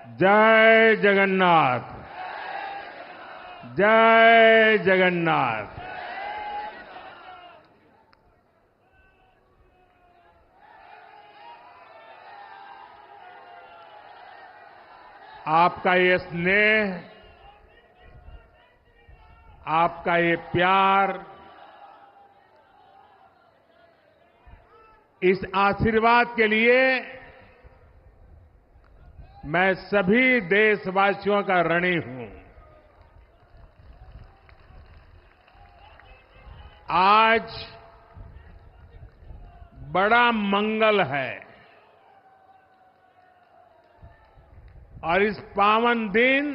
जय जगन्नाथ। जय जगन्नाथ। आपका ये स्नेह, आपका ये प्यार, इस आशीर्वाद के लिए मैं सभी देशवासियों का ऋणी हूं। आज बड़ा मंगल है और इस पावन दिन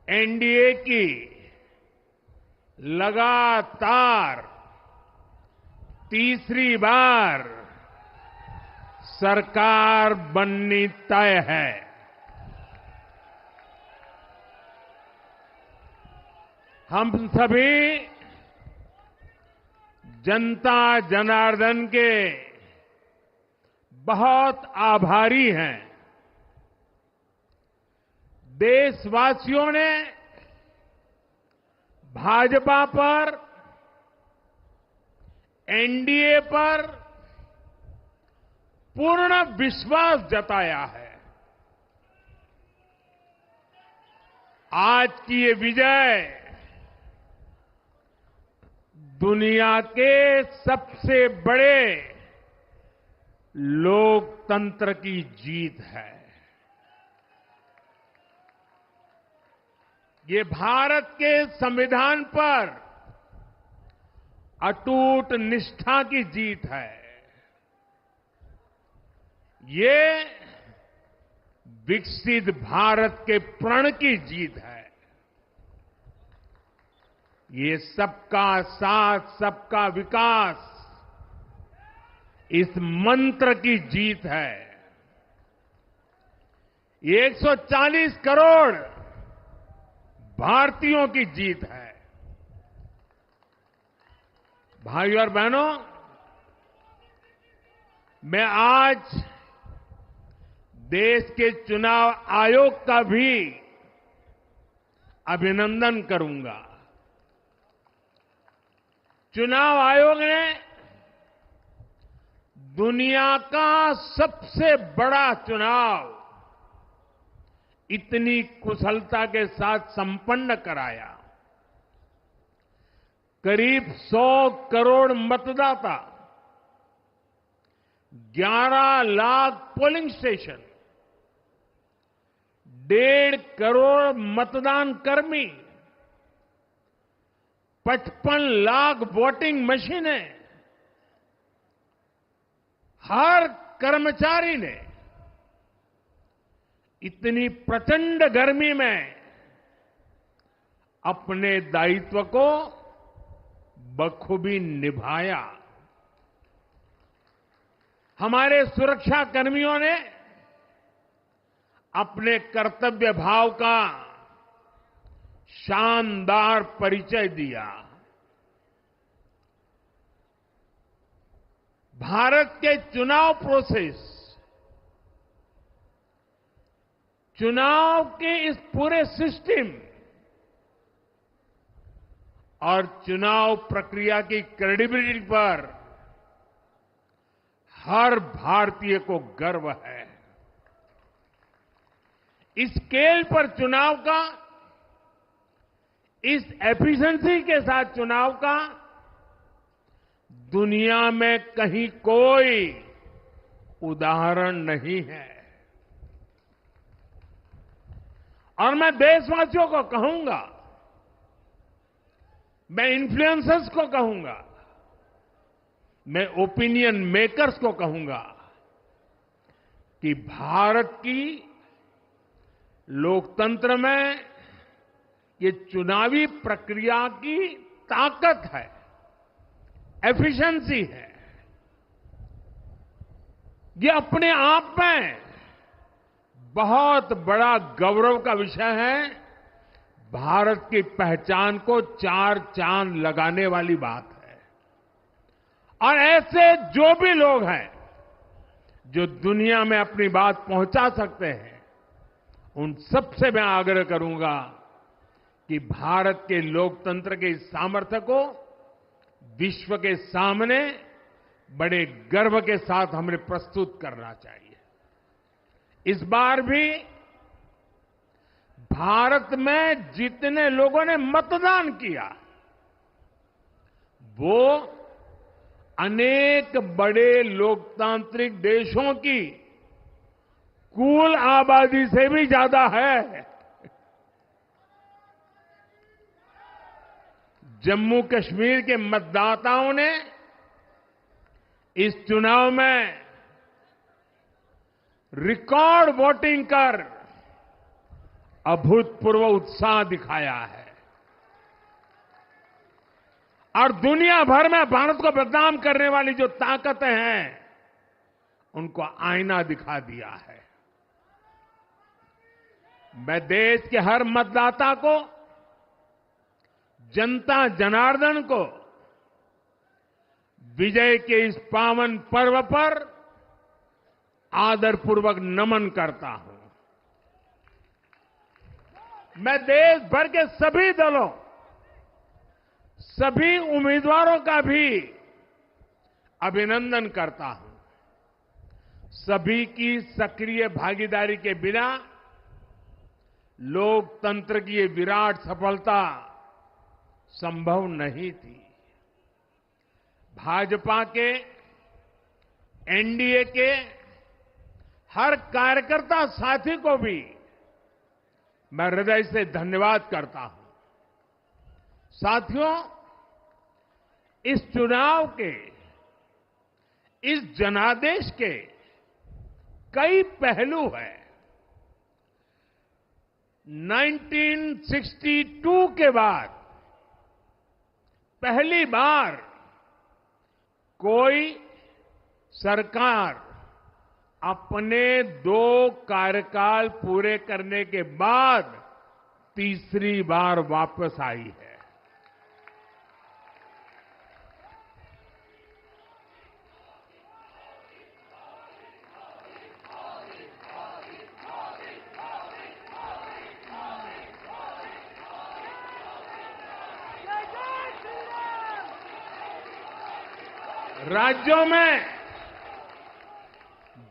एनडीए की लगातार तीसरी बार सरकार बननी तय है। हम सभी जनता जनार्दन के बहुत आभारी हैं। देशवासियों ने भाजपा पर, एनडीए पर पूर्ण विश्वास जताया है। आज की ये विजय दुनिया के सबसे बड़े लोकतंत्र की जीत है। ये भारत के संविधान पर अटूट निष्ठा की जीत है। ये विकसित भारत के प्रण की जीत है। ये सबका साथ, सबका विकास, इस मंत्र की जीत है। ये 140 करोड़ भारतीयों की जीत है। भाइयों और बहनों, मैं आज देश के चुनाव आयोग का भी अभिनंदन करूंगा। चुनाव आयोग ने दुनिया का सबसे बड़ा चुनाव इतनी कुशलता के साथ संपन्न कराया। करीब 100 करोड़ मतदाता, 11 लाख पोलिंग स्टेशन, 1.5 करोड़ मतदान कर्मी, 55 लाख वोटिंग मशीनें, हर कर्मचारी ने इतनी प्रचंड गर्मी में अपने दायित्व को बखूबी निभाया। हमारे सुरक्षा कर्मियों ने अपने कर्तव्य भाव का शानदार परिचय दिया। भारत के चुनाव प्रोसेस, चुनाव के इस पूरे सिस्टम और चुनाव प्रक्रिया की क्रेडिबिलिटी पर हर भारतीय को गर्व है। इस स्केल पर चुनाव का, इस एफिशिएंसी के साथ चुनाव का दुनिया में कहीं कोई उदाहरण नहीं है। और मैं देशवासियों को कहूंगा, मैं इन्फ्लुएंसर्स को कहूंगा, मैं ओपिनियन मेकर्स को कहूंगा कि भारत की लोकतंत्र में ये चुनावी प्रक्रिया की ताकत है, एफिशिएंसी है। ये अपने आप में बहुत बड़ा गौरव का विषय है। भारत की पहचान को 4 चांद लगाने वाली बात है। और ऐसे जो भी लोग हैं, जो दुनिया में अपनी बात पहुंचा सकते हैं, उन सबसे मैं आग्रह करूंगा कि भारत के लोकतंत्र के इस सामर्थ्य को विश्व के सामने बड़े गर्व के साथ हमें प्रस्तुत करना चाहिए। इस बार भी भारत में जितने लोगों ने मतदान किया, वो अनेक बड़े लोकतांत्रिक देशों की कुल आबादी से भी ज्यादा है। जम्मू कश्मीर के मतदाताओं ने इस चुनाव में रिकॉर्ड वोटिंग कर अभूतपूर्व उत्साह दिखाया है और दुनिया भर में भारत को बदनाम करने वाली जो ताकतें हैं, उनको आईना दिखा दिया है। मैं देश के हर मतदाता को, जनता जनार्दन को विजय के इस पावन पर्व पर आदरपूर्वक नमन करता हूं। मैं देश भर के सभी दलों, सभी उम्मीदवारों का भी अभिनंदन करता हूं। सभी की सक्रिय भागीदारी के बिना लोकतंत्र की ये विराट सफलता संभव नहीं थी। भाजपा के, एनडीए के हर कार्यकर्ता साथी को भी मैं हृदय से धन्यवाद करता हूं। साथियों, इस चुनाव के, इस जनादेश के कई पहलू हैं। 1962 के बाद पहली बार कोई सरकार अपने 2 कार्यकाल पूरे करने के बाद तीसरी बार वापस आई है। राज्यों में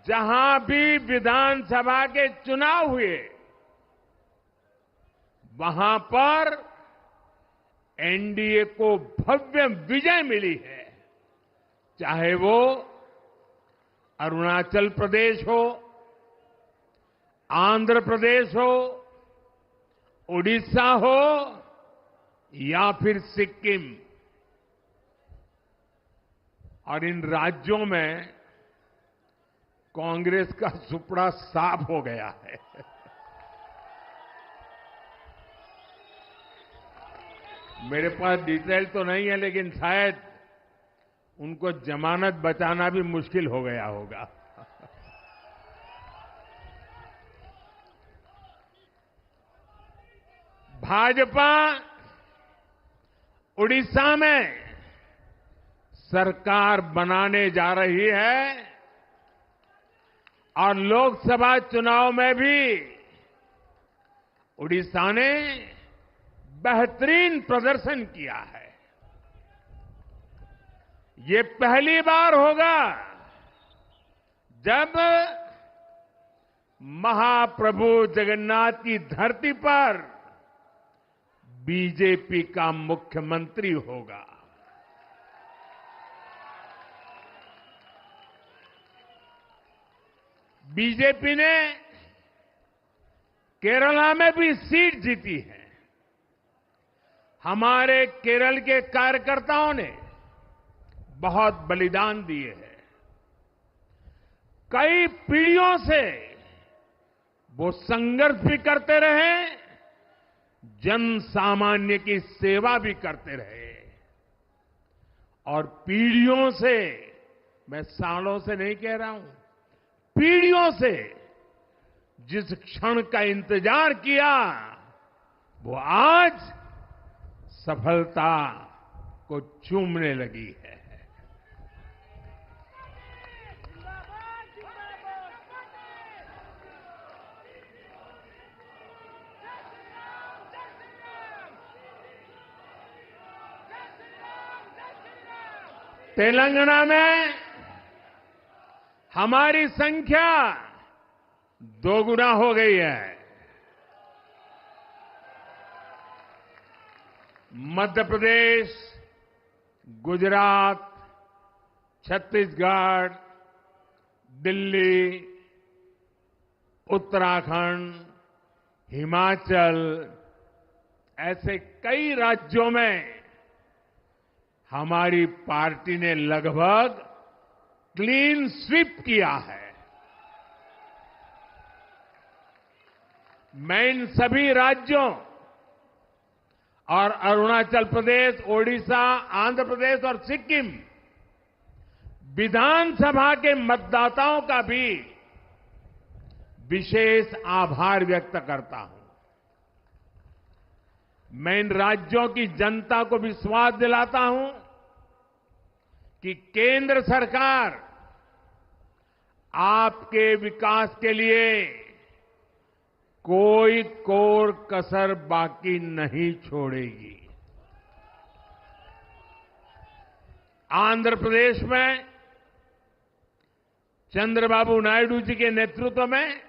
जहां भी विधानसभा के चुनाव हुए, वहां पर एनडीए को भव्य विजय मिली है। चाहे वो अरुणाचल प्रदेश हो, आंध्र प्रदेश हो, उड़ीसा हो या फिर सिक्किम। और इन राज्यों में कांग्रेस का सुपड़ा साफ हो गया है। मेरे पास डिटेल तो नहीं है, लेकिन शायद उनको जमानत बचाना भी मुश्किल हो गया होगा। भाजपा उड़ीसा में सरकार बनाने जा रही है और लोकसभा चुनाव में भी उड़ीसा ने बेहतरीन प्रदर्शन किया है। ये पहली बार होगा जब महाप्रभु जगन्नाथ की धरती पर बीजेपी का मुख्यमंत्री होगा। बीजेपी ने केरला में भी सीट जीती है। हमारे केरल के कार्यकर्ताओं ने बहुत बलिदान दिए हैं। कई पीढ़ियों से वो संघर्ष भी करते रहे, जन सामान्य की सेवा भी करते रहे और पीढ़ियों से, मैं सालों से नहीं कह रहा हूं, पीढ़ियों से जिस क्षण का इंतजार किया, वो आज सफलता को चूमने लगी है। तेलंगाना में हमारी संख्या दोगुना हो गई है। मध्य प्रदेश, गुजरात, छत्तीसगढ़, दिल्ली, उत्तराखंड, हिमाचल ऐसे कई राज्यों में हमारी पार्टी ने लगभग क्लीन स्वीप किया है। मैं इन सभी राज्यों और अरुणाचल प्रदेश, ओडिशा, आंध्र प्रदेश और सिक्किम विधानसभा के मतदाताओं का भी विशेष आभार व्यक्त करता हूं। मैं इन राज्यों की जनता को विश्वास दिलाता हूं कि केंद्र सरकार आपके विकास के लिए कोई कोर कसर बाकी नहीं छोड़ेगी। आंध्र प्रदेश में चंद्रबाबू नायडू जी के नेतृत्व में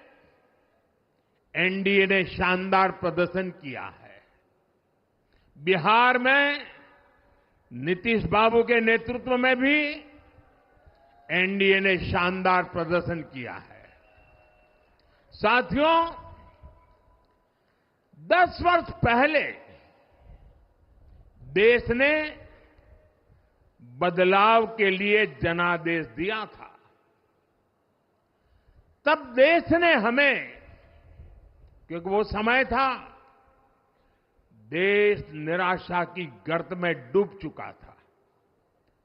एनडीए ने शानदार प्रदर्शन किया है। बिहार में नीतीश बाबू के नेतृत्व में भी एनडीए ने शानदार प्रदर्शन किया है। साथियों, 10 वर्ष पहले देश ने बदलाव के लिए जनादेश दिया था। तब देश ने हमें, क्योंकि वो समय था देश निराशा की गर्त में डूब चुका था।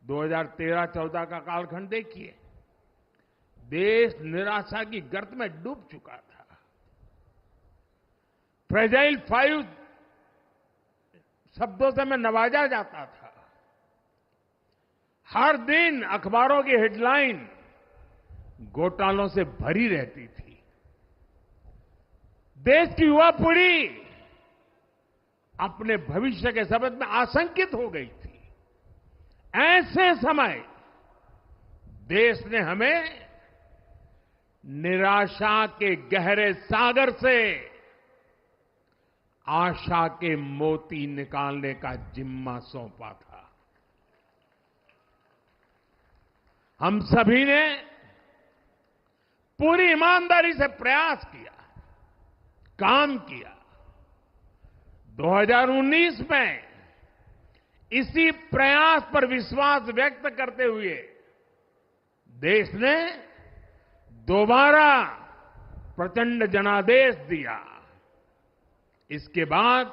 2013-14 का कालखंड देखिए, देश निराशा की गर्त में डूब चुका था। फ्रेजाइल 5 शब्दों से मैं नवाजा जाता था। हर दिन अखबारों की हेडलाइन घोटालों से भरी रहती थी। देश की युवा पीढ़ी अपने भविष्य के संबंध में आशंकित हो गई थी। ऐसे समय देश ने हमें निराशा के गहरे सागर से आशा के मोती निकालने का जिम्मा सौंपा था। हम सभी ने पूरी ईमानदारी से प्रयास किया, काम किया। 2019 में इसी प्रयास पर विश्वास व्यक्त करते हुए देश ने दोबारा प्रचंड जनादेश दिया। इसके बाद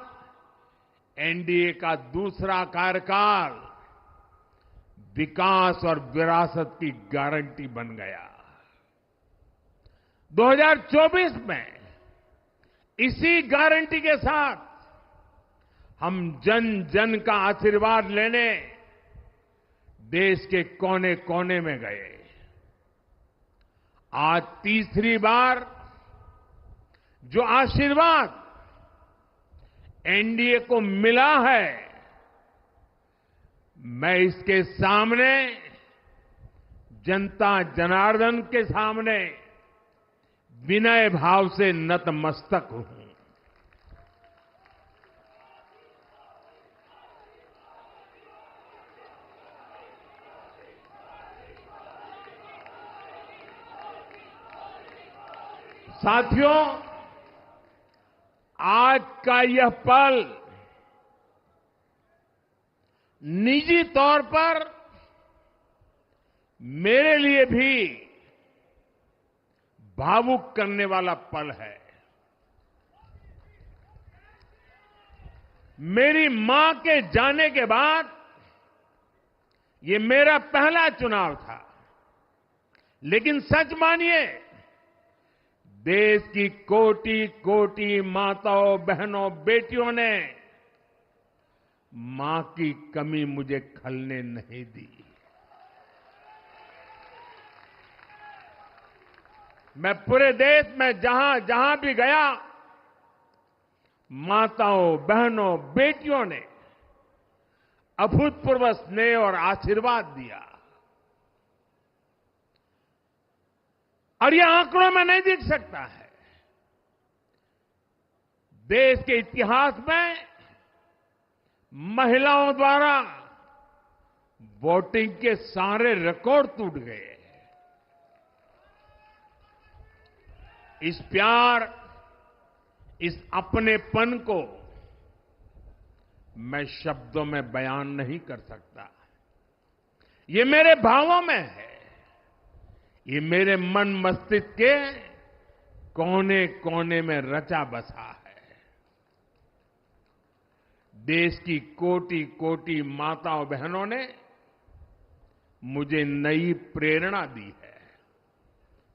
एनडीए का दूसरा कार्यकाल विकास और विरासत की गारंटी बन गया। 2024 में इसी गारंटी के साथ हम जन जन का आशीर्वाद लेने देश के कोने कोने में गए। आज तीसरी बार जो आशीर्वाद एनडीए को मिला है, मैं इसके सामने, जनता जनार्दन के सामने विनय भाव से नतमस्तक हूं। साथियों, आज का यह पल निजी तौर पर मेरे लिए भी भावुक करने वाला पल है। मेरी मां के जाने के बाद ये मेरा पहला चुनाव था, लेकिन सच मानिए, देश की कोटि कोटि माताओं, बहनों, बेटियों ने मां की कमी मुझे खलने नहीं दी। मैं पूरे देश में जहां जहां भी गया, माताओं, बहनों, बेटियों ने अभूतपूर्व स्नेह और आशीर्वाद दिया। और ये आंकड़ों में नहीं दिख सकता है। देश के इतिहास में महिलाओं द्वारा वोटिंग के सारे रिकॉर्ड टूट गए। इस प्यार, इस अपनेपन को मैं शब्दों में बयान नहीं कर सकता। ये मेरे भावों में है, ये मेरे मन मस्तिष्क के कोने कोने में रचा बसा है। देश की कोटि कोटि माताओं बहनों ने मुझे नई प्रेरणा दी है।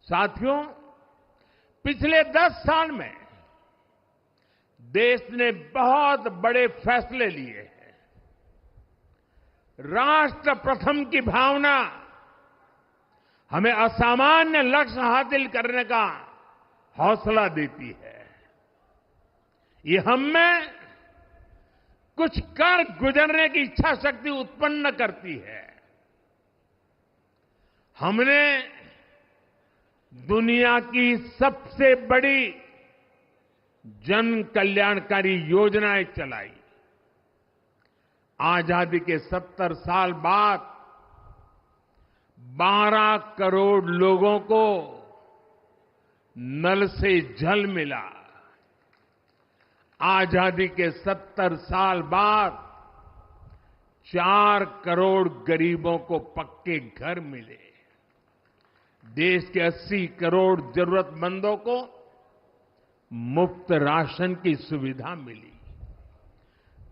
साथियों, पिछले 10 साल में देश ने बहुत बड़े फैसले लिए हैं। राष्ट्र प्रथम की भावना हमें असामान्य लक्ष्य हासिल करने का हौसला देती है। ये हम में कुछ कर गुजरने की इच्छा शक्ति उत्पन्न करती है। हमने दुनिया की सबसे बड़ी जन कल्याणकारी योजनाएं चलाई। आजादी के 70 साल बाद 12 करोड़ लोगों को नल से जल मिला। आजादी के 70 साल बाद 4 करोड़ गरीबों को पक्के घर मिले। देश के 80 करोड़ जरूरतमंदों को मुफ्त राशन की सुविधा मिली।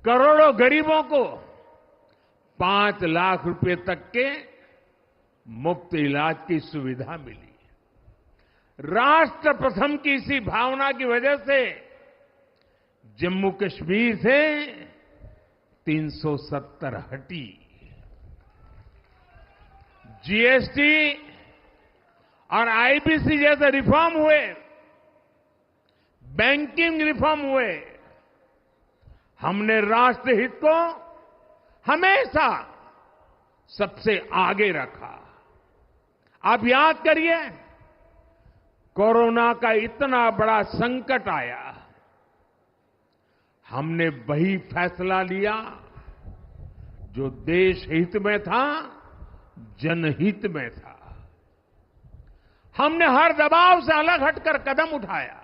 करोड़ों गरीबों को 5 लाख रुपए तक के मुफ्त इलाज की सुविधा मिली। राष्ट्र प्रथम की इसी भावना की वजह से जम्मू कश्मीर से 370 हटी। जीएसटी और आईबीसी जैसे रिफॉर्म हुए, बैंकिंग रिफॉर्म हुए। हमने राष्ट्रहित को हमेशा सबसे आगे रखा। आप याद करिए, कोरोना का इतना बड़ा संकट आया, हमने वही फैसला लिया जो देश हित में था, जनहित में था। हमने हर दबाव से अलग हटकर कदम उठाया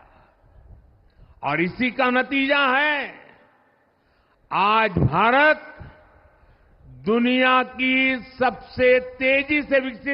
और इसी का नतीजा है आज भारत दुनिया की सबसे तेजी से विकसित